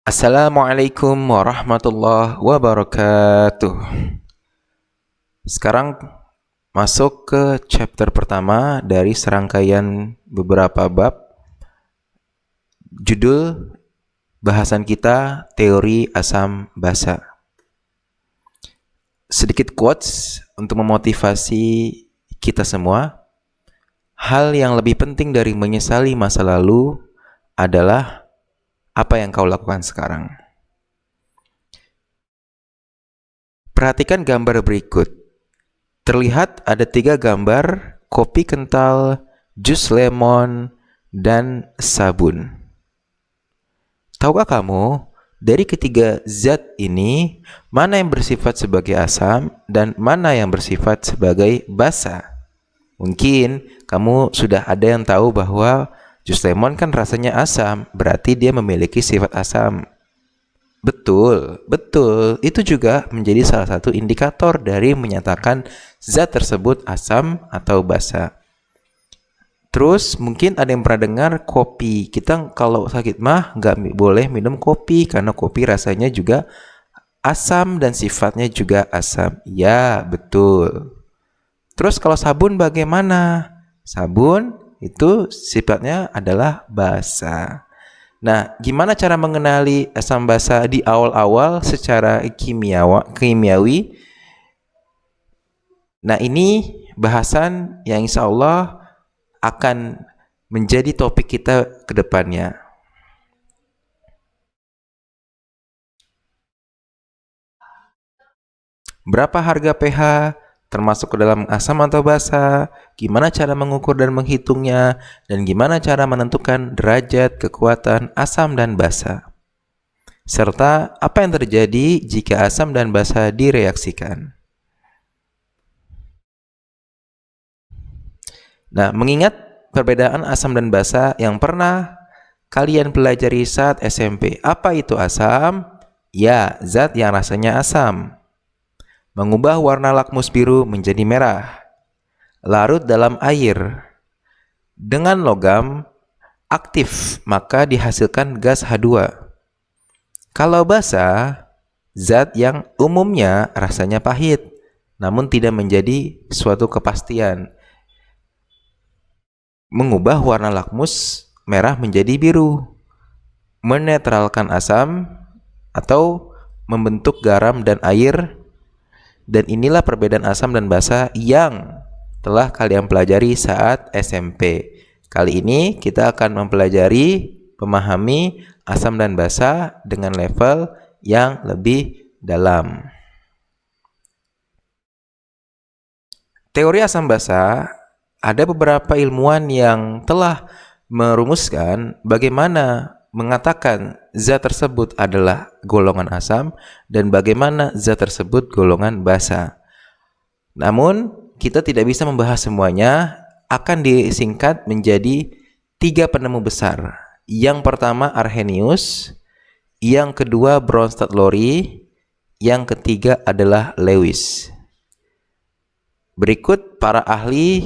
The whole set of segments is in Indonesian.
Assalamualaikum warahmatullahi wabarakatuh. Sekarang masuk ke chapter pertama dari serangkaian beberapa bab. Judul bahasan kita teori asam basa. Sedikit quotes untuk memotivasi kita semua. Hal yang lebih penting dari menyesali masa lalu adalah apa yang kau lakukan sekarang. Perhatikan gambar berikut. Terlihat ada 3 gambar kopi kental, jus lemon, dan sabun. Tahukah kamu, dari ketiga zat ini, mana yang bersifat sebagai asam dan mana yang bersifat sebagai basa? Mungkin kamu sudah ada yang tahu bahwa jus lemon kan rasanya asam, berarti dia memiliki sifat asam. Betul. Itu juga menjadi salah satu indikator dari menyatakan zat tersebut asam atau basa. Terus mungkin ada yang pernah dengar kopi. Kita kalau sakit mah nggak boleh minum kopi karena kopi rasanya juga asam dan sifatnya juga asam. Ya, betul. Terus kalau sabun bagaimana? Sabun itu sifatnya adalah basa. Nah, gimana cara mengenali asam basa di awal-awal secara kimiawi? Nah, ini bahasan yang insya Allah akan menjadi topik kita ke depannya. Berapa harga pH termasuk ke dalam asam atau basa, gimana cara mengukur dan menghitungnya, dan gimana cara menentukan derajat kekuatan asam dan basa. Serta apa yang terjadi jika asam dan basa direaksikan. Nah, mengingat perbedaan asam dan basa yang pernah kalian pelajari saat SMP. Apa itu asam? Ya, zat yang rasanya asam. Mengubah warna lakmus biru menjadi merah. Larut dalam air. Dengan logam aktif, maka dihasilkan gas H2. Kalau basa, zat yang umumnya rasanya pahit, namun tidak menjadi suatu kepastian. Mengubah warna lakmus merah menjadi biru. Menetralkan asam atau membentuk garam dan air. Dan inilah perbedaan asam dan basa yang telah kalian pelajari saat SMP. Kali ini kita akan mempelajari, memahami asam dan basa dengan level yang lebih dalam. Teori asam basa, ada beberapa ilmuwan yang telah merumuskan bagaimana mengatakan zat tersebut adalah golongan asam dan bagaimana zat tersebut golongan basa. Namun, kita tidak bisa membahas semuanya, akan disingkat menjadi 3 penemu besar. Yang pertama Arrhenius, yang kedua Bronsted-Lowry, yang ketiga adalah Lewis. Berikut para ahli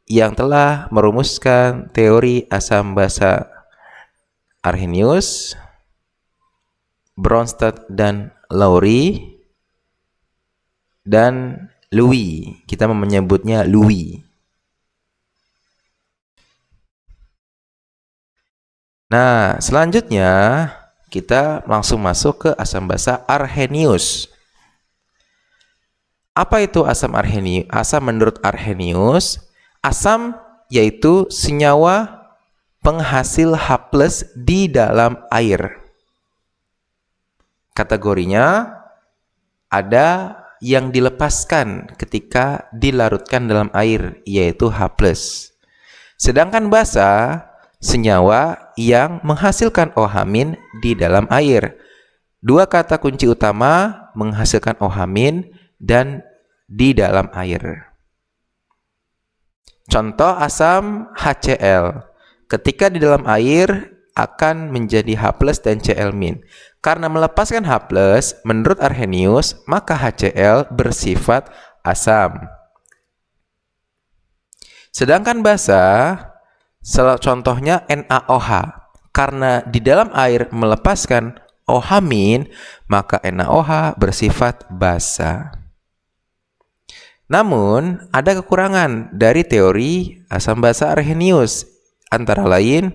yang telah merumuskan teori asam basa. Arrhenius, Bronsted dan Lowry, dan Louis. Kita menyebutnya Louis. Nah, selanjutnya kita langsung masuk ke asam basa Arrhenius. Apa itu asam Arrhenius? Asam menurut Arrhenius, asam yaitu senyawa penghasil H+ di dalam air. Kategorinya ada yang dilepaskan ketika dilarutkan dalam air, yaitu H+. Sedangkan basa, senyawa yang menghasilkan OH- di dalam air. 2 kata kunci utama menghasilkan OH- dan di dalam air. Contoh asam HCl. Ketika di dalam air akan menjadi H+ dan Cl-. Karena melepaskan H+, menurut Arrhenius, maka HCl bersifat asam. Sedangkan basa, contohnya NaOH. Karena di dalam air melepaskan OH-, maka NaOH bersifat basa. Namun, ada kekurangan dari teori asam basa Arrhenius. Antara lain,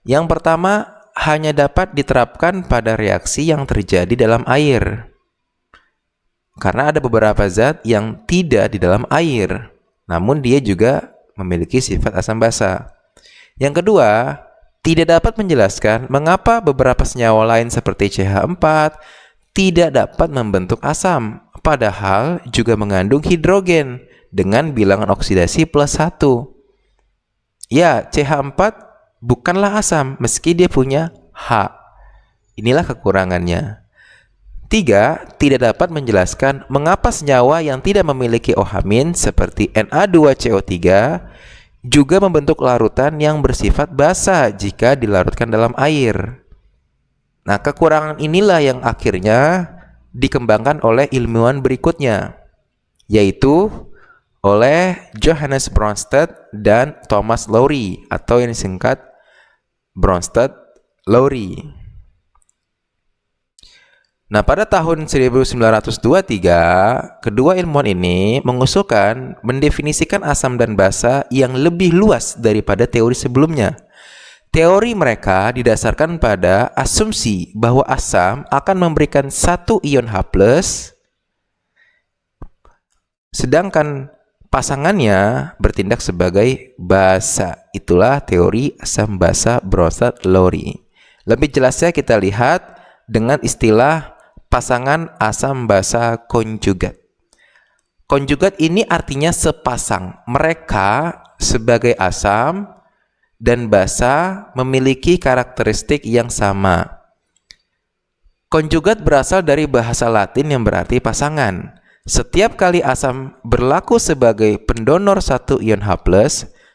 yang pertama, hanya dapat diterapkan pada reaksi yang terjadi dalam air. Karena ada beberapa zat yang tidak di dalam air, namun dia juga memiliki sifat asam basa. Yang kedua, tidak dapat menjelaskan mengapa beberapa senyawa lain seperti CH4 tidak dapat membentuk asam, padahal juga mengandung hidrogen dengan bilangan oksidasi +1. Ya, CH4 bukanlah asam meski dia punya H. Inilah kekurangannya. 3. Tidak dapat menjelaskan mengapa senyawa yang tidak memiliki OH- seperti Na2CO3 juga membentuk larutan yang bersifat basa jika dilarutkan dalam air. Nah, kekurangan inilah yang akhirnya dikembangkan oleh ilmuwan berikutnya, yaitu oleh Johannes Bronsted dan Thomas Lowry atau yang disingkat Bronsted-Lowry. Nah, pada tahun 1923, kedua ilmuwan ini mengusulkan mendefinisikan asam dan basa yang lebih luas daripada teori sebelumnya. Teori mereka didasarkan pada asumsi bahwa asam akan memberikan satu ion H+, sedangkan pasangannya bertindak sebagai basa. Itulah teori asam basa Bronsted-Lowry. Lebih jelasnya kita lihat dengan istilah pasangan asam basa konjugat. Konjugat ini artinya sepasang. Mereka sebagai asam dan basa memiliki karakteristik yang sama. Konjugat berasal dari bahasa Latin yang berarti pasangan. Setiap kali asam berlaku sebagai pendonor satu ion H+,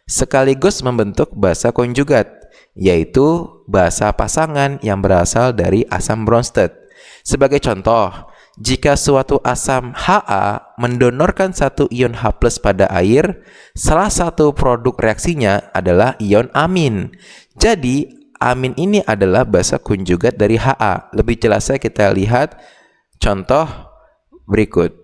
sekaligus membentuk basa konjugat, yaitu basa pasangan yang berasal dari asam Bronsted. Sebagai contoh, jika suatu asam Ha mendonorkan satu ion H+ pada air, salah satu produk reaksinya adalah ion amin. Jadi, amin ini adalah basa konjugat dari Ha. Lebih jelasnya kita lihat contoh berikut.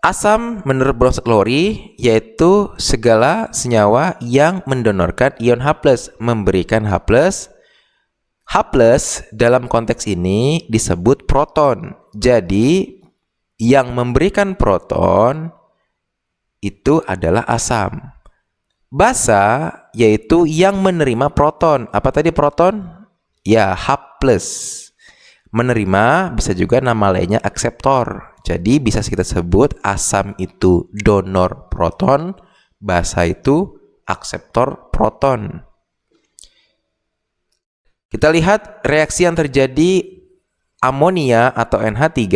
Asam menurut Bronsted-Lowry yaitu segala senyawa yang mendonorkan ion H+, memberikan H+. H+ dalam konteks ini disebut proton. Jadi yang memberikan proton itu adalah asam. Basa yaitu yang menerima proton. Apa tadi proton? Ya, H+. Menerima bisa juga nama lainnya akseptor. Jadi bisa kita sebut asam itu donor proton, basa itu akseptor proton. Kita lihat reaksi yang terjadi amonia atau NH3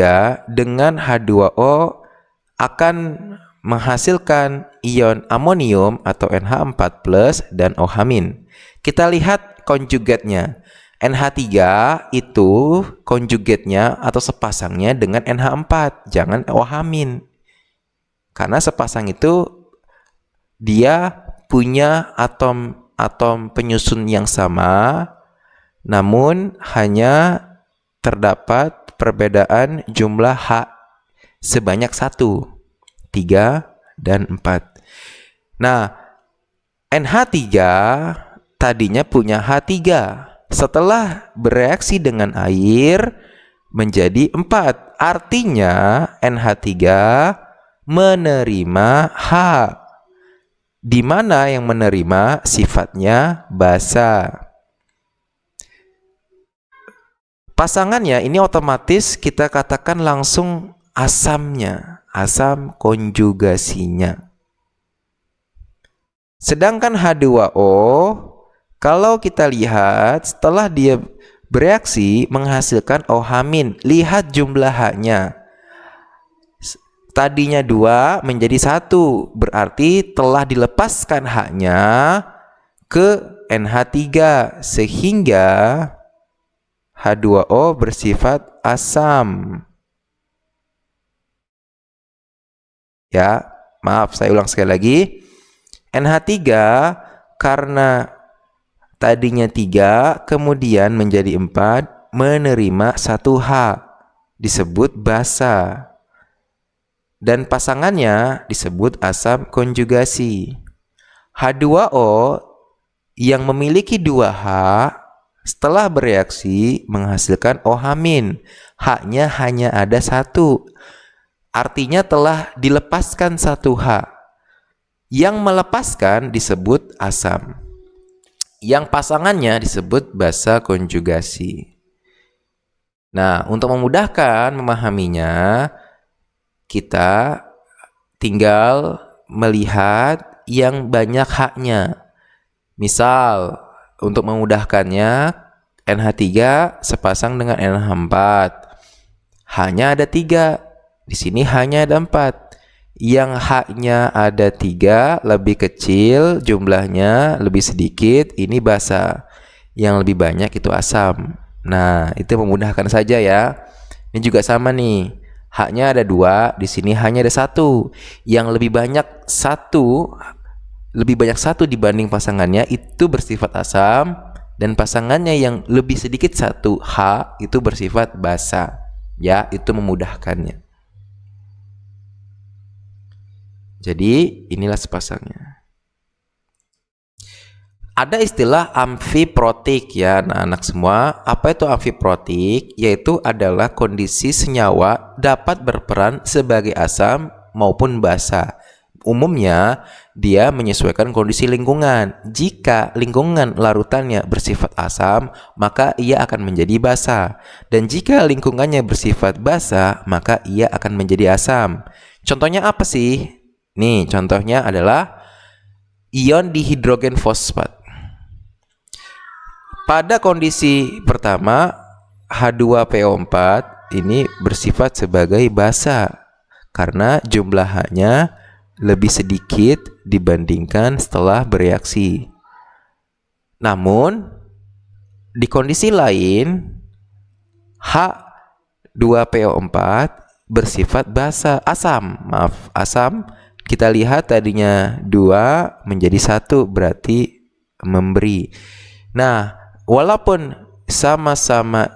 dengan H2O akan menghasilkan ion amonium atau NH4+ dan OH-. Kita lihat konjugatnya. NH3 itu konjugatnya atau sepasangnya dengan NH4, jangan OH-. Karena sepasang itu dia punya atom penyusun yang sama, namun hanya terdapat perbedaan jumlah H sebanyak 1, 3, dan 4. Nah, NH3 tadinya punya H3. Setelah bereaksi dengan air menjadi 4. Artinya NH3 menerima H, di mana yang menerima sifatnya basa. Pasangannya ini otomatis kita katakan langsung asamnya, asam konjugasinya. Sedangkan H2O, kalau kita lihat setelah dia bereaksi menghasilkan OH-, lihat jumlah H-nya. Tadinya 2 menjadi 1, berarti telah dilepaskan H-nya ke NH3 sehingga H2O bersifat asam. Ya, maaf saya ulang sekali lagi. NH3 karena tadinya 3 kemudian menjadi 4 menerima 1H disebut basa. Dan pasangannya disebut asam konjugasi. H2O yang memiliki 2H setelah bereaksi menghasilkan OH-. H-nya hanya ada 1. Artinya telah dilepaskan 1H. Yang melepaskan disebut asam. Yang pasangannya disebut basa konjugasi. Nah, untuk memudahkan memahaminya, kita tinggal melihat yang banyak H-nya. Misal, untuk memudahkannya, NH3 sepasang dengan NH4. H-nya ada 3. Di sini H-nya ada 4. Yang H-nya ada 3, lebih kecil, jumlahnya lebih sedikit, ini basa. Yang lebih banyak itu asam. Nah, itu memudahkan saja ya. Ini juga sama nih. H-nya ada 2, di sini H-nya ada 1. Yang lebih banyak 1 dibanding pasangannya itu bersifat asam, dan pasangannya yang lebih sedikit 1 H itu bersifat basa. Ya, itu memudahkannya. Jadi inilah sepasangnya. Ada istilah amfiprotik ya anak-anak semua. Apa itu amfiprotik? Yaitu adalah kondisi senyawa dapat berperan sebagai asam maupun basa. Umumnya dia menyesuaikan kondisi lingkungan. Jika lingkungan larutannya bersifat asam, maka ia akan menjadi basa. Dan jika lingkungannya bersifat basa, maka ia akan menjadi asam. Contohnya apa sih? Nih, contohnya adalah ion dihidrogen fosfat. Pada kondisi pertama, H2PO4 ini bersifat sebagai basa karena jumlah H-nya lebih sedikit dibandingkan setelah bereaksi. Namun, di kondisi lain, H2PO4 bersifat basa, asam. Kita lihat tadinya 2 menjadi 1, berarti memberi. Nah, walaupun sama-sama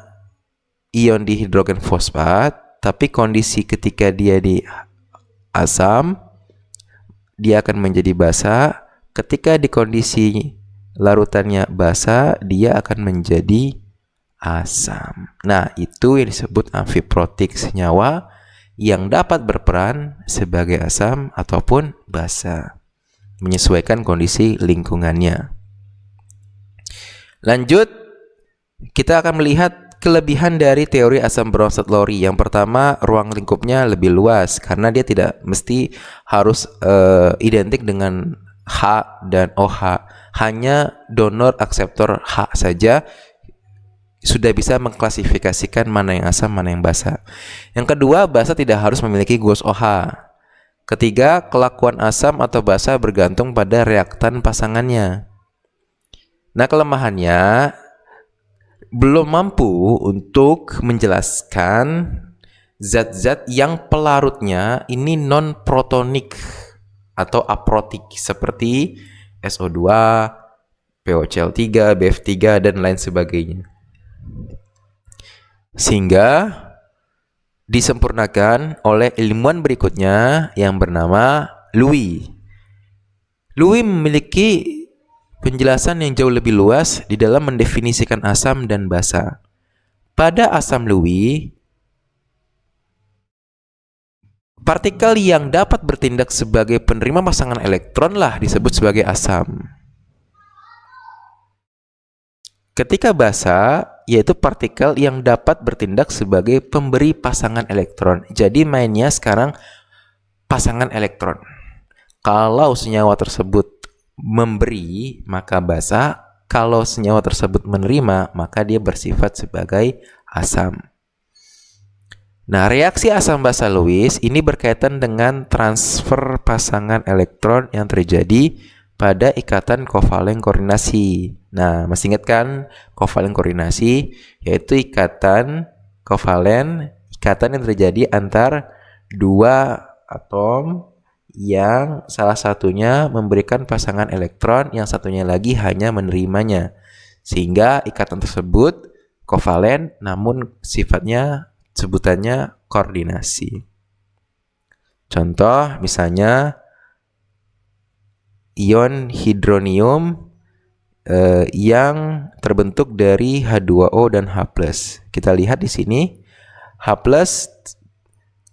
ion dihidrogen fosfat, tapi kondisi ketika dia di asam, dia akan menjadi basa. Ketika di kondisi larutannya basa, dia akan menjadi asam. Nah, itu yang disebut amfiprotik, senyawa yang dapat berperan sebagai asam ataupun basa, menyesuaikan kondisi lingkungannya. Lanjut, kita akan melihat kelebihan dari teori asam Bronsted-Lowry. Yang pertama, ruang lingkupnya lebih luas karena dia tidak mesti harus identik dengan H dan OH. Hanya donor akseptor H saja sudah bisa mengklasifikasikan mana yang asam, mana yang basa. Yang kedua, basa tidak harus memiliki gugus OH. Ketiga, kelakuan asam atau basa bergantung pada reaktan pasangannya. Nah, kelemahannya belum mampu untuk menjelaskan zat-zat yang pelarutnya ini non-protonik atau aprotik seperti SO2, POCl3, BF3, dan lain sebagainya. Sehingga disempurnakan oleh ilmuwan berikutnya yang bernama Louis. Louis memiliki penjelasan yang jauh lebih luas di dalam mendefinisikan asam dan basa. Pada asam Louis, partikel yang dapat bertindak sebagai penerima pasangan elektron lah disebut sebagai asam. Ketika basa, yaitu partikel yang dapat bertindak sebagai pemberi pasangan elektron. Jadi mainnya sekarang pasangan elektron. Kalau senyawa tersebut memberi, maka basa. Kalau senyawa tersebut menerima, maka dia bersifat sebagai asam. Nah, reaksi asam basa Lewis ini berkaitan dengan transfer pasangan elektron yang terjadi pada ikatan kovalen koordinasi. Nah, masih ingat kan kovalen koordinasi? Yaitu ikatan kovalen, ikatan yang terjadi antar dua atom yang salah satunya memberikan pasangan elektron, yang satunya lagi hanya menerimanya. Sehingga ikatan tersebut kovalen namun sifatnya sebutannya koordinasi. Contoh misalnya ion hidronium yang terbentuk dari H2O dan H+. Kita lihat di sini H+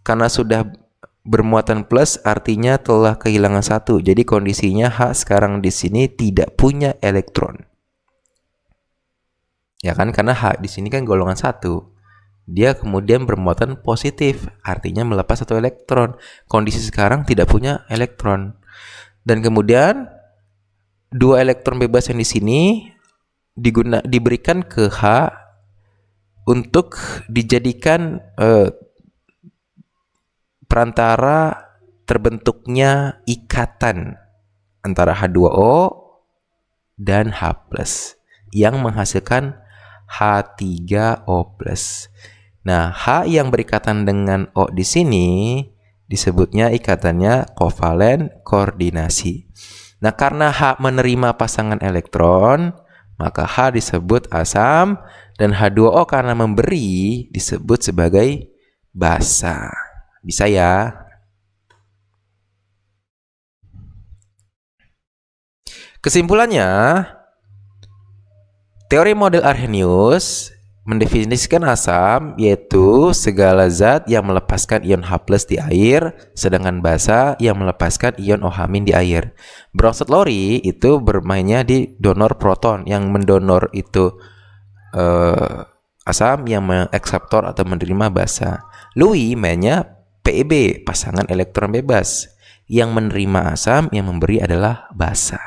karena sudah bermuatan plus artinya telah kehilangan satu. Jadi kondisinya H sekarang di sini tidak punya elektron. Ya kan, karena H di sini kan golongan 1. Dia kemudian bermuatan positif, artinya melepas satu elektron. Kondisi sekarang tidak punya elektron. Dan kemudian 2 elektron bebas yang di sini diberikan ke H untuk dijadikan perantara terbentuknya ikatan antara H2O dan H+ yang menghasilkan H3O+. Nah, H yang berikatan dengan O di sini disebutnya ikatannya kovalen koordinasi. Nah, karena H menerima pasangan elektron, maka H disebut asam, dan H2O karena memberi disebut sebagai basa. Bisa ya? Kesimpulannya, teori model Arrhenius mendefinisikan asam yaitu segala zat yang melepaskan ion H+ di air, sedangkan basa yang melepaskan ion OH- di air. Bronsted-Lowry itu bermainnya di donor proton, yang mendonor itu asam, yang mengakseptor atau menerima basa. Lewis mainnya PEB, pasangan elektron bebas, yang menerima asam, yang memberi adalah basa.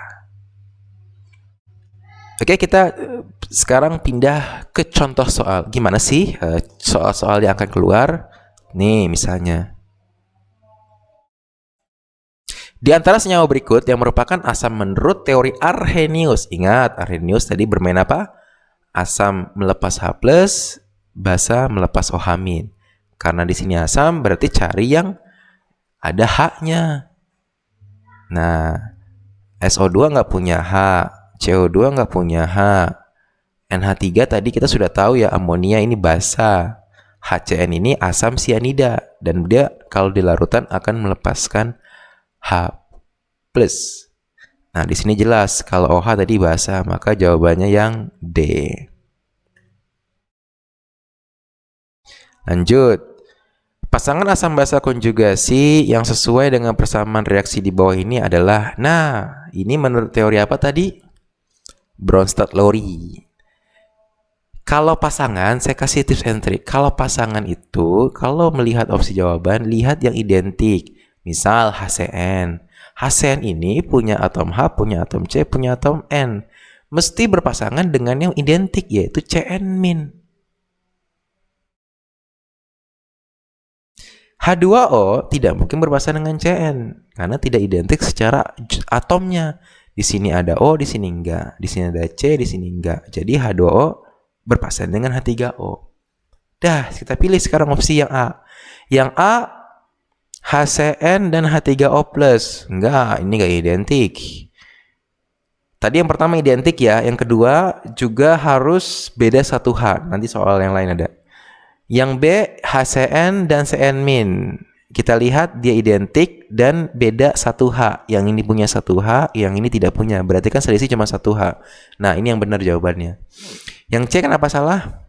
Oke, kita sekarang pindah ke contoh soal. Gimana sih soal-soal yang akan keluar? Nih misalnya, di antara senyawa berikut yang merupakan asam menurut teori Arrhenius. Ingat, Arrhenius tadi bermain apa? Asam melepas H+, basa melepas OH-. Karena di sini asam, berarti cari yang ada H-nya. Nah, SO2 nggak punya H, CO2 nggak punya H, NH3 tadi kita sudah tahu ya, amonia ini basa, HCN ini asam sianida, dan dia kalau di larutan akan melepaskan H+. Nah, di sini jelas kalau OH tadi basa, maka jawabannya yang D. Lanjut. Pasangan asam basa konjugasi yang sesuai dengan persamaan reaksi di bawah ini adalah, nah, ini menurut teori apa tadi? Bronsted-Lowry. Kalau pasangan, saya kasih tips and trick. Kalau pasangan itu, kalau melihat opsi jawaban, lihat yang identik. Misal HCN. HCN ini punya atom H, punya atom C, punya atom N. Mesti berpasangan dengan yang identik, yaitu CN-. H2O tidak mungkin berpasangan dengan Cn karena tidak identik secara atomnya. Di sini ada O, di sini enggak. Di sini ada C, di sini enggak. Jadi H2O berpasangan dengan H3O. Dah, kita pilih sekarang opsi yang A. Yang A HCN dan H3O+. Enggak, ini enggak identik. Tadi yang pertama identik ya, yang kedua juga harus beda 1H. Nanti soal yang lain ada. Yang B, HCN dan CN-. Kita lihat dia identik dan beda 1H. Yang ini punya 1H, yang ini tidak punya. Berarti kan selisih cuma 1H. Nah, ini yang benar jawabannya. Yang C kenapa salah?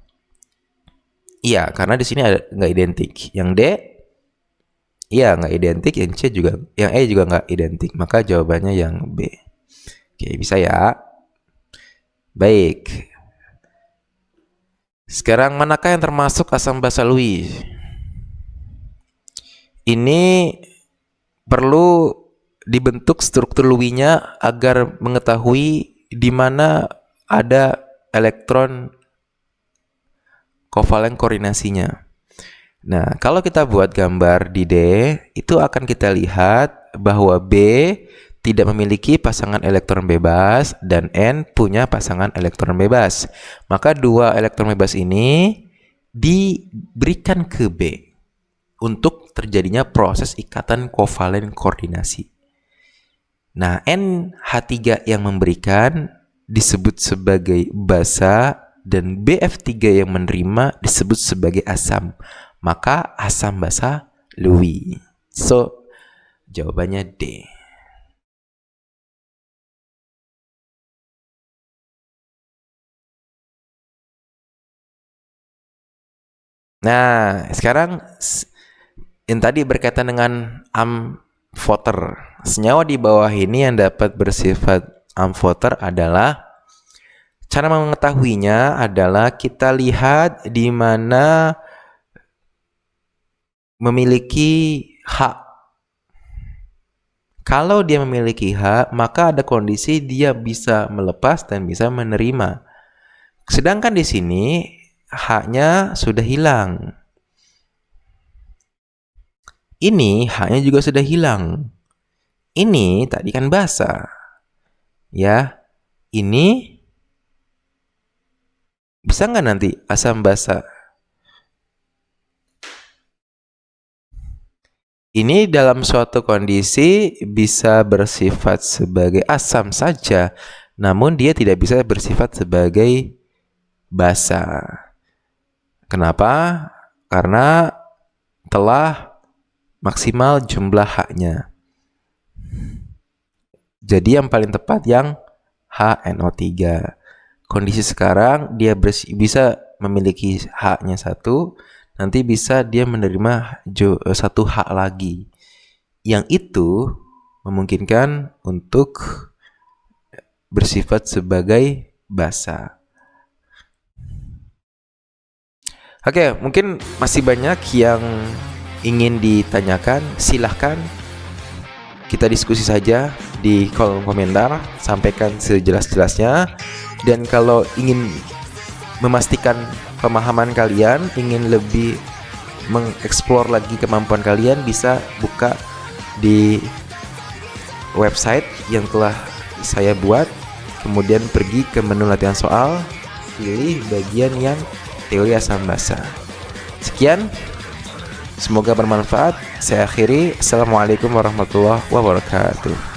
Iya, karena di sini ada nggak identik. Yang D, iya nggak identik. Yang C juga, yang E juga nggak identik. Maka jawabannya yang B. Oke, bisa ya. Baik. Sekarang manakah yang termasuk asam basa Lewis? Ini perlu dibentuk struktur Lewis-nya agar mengetahui di mana ada elektron kovalen koordinasinya. Nah, kalau kita buat gambar di D, itu akan kita lihat bahwa B tidak memiliki pasangan elektron bebas dan N punya pasangan elektron bebas. Maka 2 elektron bebas ini diberikan ke B untuk terjadinya proses ikatan kovalen koordinasi. Nah, NH3 yang memberikan disebut sebagai basa dan BF3 yang menerima disebut sebagai asam. Maka asam basa Lewis. So, jawabannya D. Nah, sekarang yang tadi berkaitan dengan amfoter. Senyawa di bawah ini yang dapat bersifat amfoter adalah, cara mengetahuinya adalah kita lihat di mana memiliki H. Kalau dia memiliki H, maka ada kondisi dia bisa melepas dan bisa menerima. Sedangkan di sini H-nya sudah hilang. Ini H-nya juga sudah hilang. Ini tadi kan basa. Ya, ini bisa nggak nanti asam basa? Ini dalam suatu kondisi bisa bersifat sebagai asam saja, namun dia tidak bisa bersifat sebagai basa. Kenapa? Karena telah maksimal jumlah H-nya. Jadi yang paling tepat yang HNO3. Kondisi sekarang dia bisa memiliki H-nya 1, nanti bisa dia menerima 1 H lagi. Yang itu memungkinkan untuk bersifat sebagai basa. Oke, mungkin masih banyak yang ingin ditanyakan. Silahkan kita diskusi saja di kolom komentar. Sampaikan sejelas-jelasnya. Dan kalau ingin memastikan pemahaman kalian, ingin lebih mengeksplor lagi kemampuan kalian, bisa buka di website yang telah saya buat. Kemudian pergi ke menu latihan soal, pilih bagian yang teori asam basa. Sekian, semoga bermanfaat. Saya akhiri. Assalamualaikum warahmatullahi wabarakatuh.